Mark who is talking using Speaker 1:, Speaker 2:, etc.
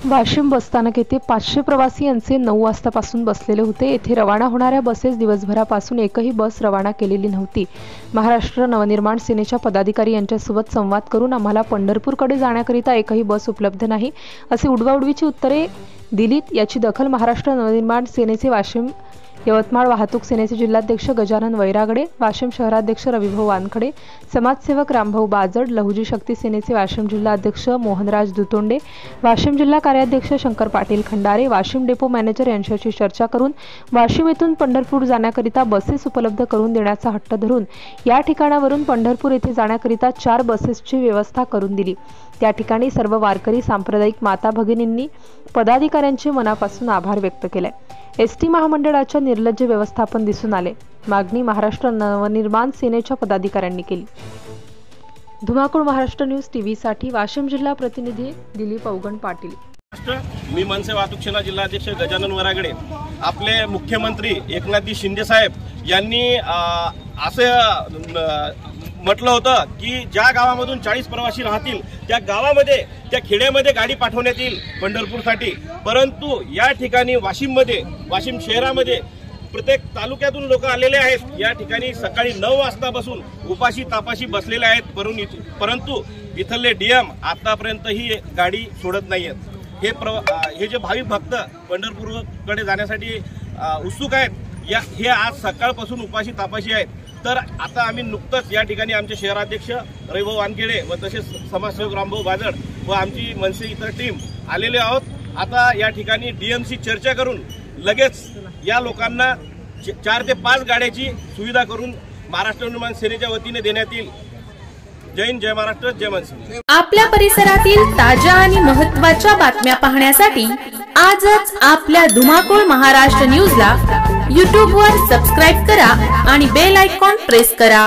Speaker 1: वाशिम बसस्थानक येथे 500 प्रवासी यांचे 9 वाजतापासून बसलेले होते। येथे रवाना होणाऱ्या बसेस दिवसभरापासून एकही बस रवाना केलेली नव्हती। महाराष्ट्र नवनिर्माण सेनेच्या पदाधिकारी यांच्यासोबत संवाद करून आम्हाला पंढरपूरकडे जाण्याकरिता एकही बस उपलब्ध नाही असे उडवाउडवीची उत्तरे दिलीत। याची दखल महाराष्ट्र नवनिर्माण सेनेचे वाशिम यवतमाळ वाहतूक सेनेचे जिल्हाध्यक्ष गजानन वैरागडे, वाशिम शहराध्यक्ष रविभाऊ वानखडे, समाजसेवक रामभाऊ बाजड, लहुजी शक्ती सेनेचे वाशिम जिल्हा अध्यक्ष मोहनराज दुतोंडे, वाशिम जिल्हा कार्याध्यक्ष शंकर पाटील खंडारे, वाशिम डेपो मॅनेजर यांच्याशी चर्चा करून वाशिम येथून पंढरपूर जाण्याकरिता बसेस उपलब्ध करून देण्याचा हट्ट धरून या ठिकाणावरून पंढरपूर येथे जाण्याकरिता 4 बसेसची व्यवस्था करून दिली। त्या ठिकाणी सर्व वारकरी सांप्रदायिक माता भगिनींनी पदाधिकाऱ्यांचे मनापासून आभार व्यक्त केले। एसटी महामंडळाच्या निर्लज्ज व्यवस्थापन दिसून आले। मागणी महाराष्ट्र नवनिर्माण सेनेच्या पदाधिकाऱ्यांनी केली। धुमाकूळ महाराष्ट्र न्यूज टीव्ही साठी वाशिम जिल्हा प्रतिनिधी दिलीप अवगण पाटील।
Speaker 2: मी मनसे वाहतूक सेना जिल्हाध्यक्ष गजानन वैरागडे। आपले मुख्यमंत्री एकनाथजी शिंदे साहेब यांनी असं म्हटलं होतं की ज्या गावामधून 40 प्रवासी राहतील त्या गावामध्ये त्या खेड्यामध्ये गाडी पाठवण्यात येईल पंढरपूरसाठी। परंतु या ठिकाणी वाशिम शहरामध्ये प्रत्येक तालुक्यातून लोक आलेले आहेत। या ठिकाणी सकाळी 9 वाजतापासून उपाशी तापाशी बसलेले आहेत, परंतु इथले डीएम आतापर्यंत ही गाडी सोडत नाहीयेत। हे जे भाविक भक्त पंढरपूरकडे जाण्यासाठी उत्सुक आहेत हे आज सकाळपासून उपाशी तापाशी आहेत। तर आता आम्ही नुकतंच या ठिकाणी आमचे शहराध्यक्ष रविभाऊ वानखेडे व तसेच समाजसेवक रामभाऊ बाजड व आमची मनसे इतर टीम आलेले आहोत। आता या ठिकाणी डीएमशी चर्चा करून लगेच या लोकांना 4 ते 5 गाड्याची सुविधा करून महाराष्ट्र निर्माण सेनेच्या वतीने देण्यात येईल। जय हिंद, जय महाराष्ट्र, जय मनसे।
Speaker 3: आपल्या परिसरातील ताज्या आणि महत्त्वाच्या बातम्या पाहण्यासाठी आजच आपल्या धुमाकूळ महाराष्ट्र न्यूजला YouTube वर सबस्क्राइब करा आणि बेल आयकॉन प्रेस करा।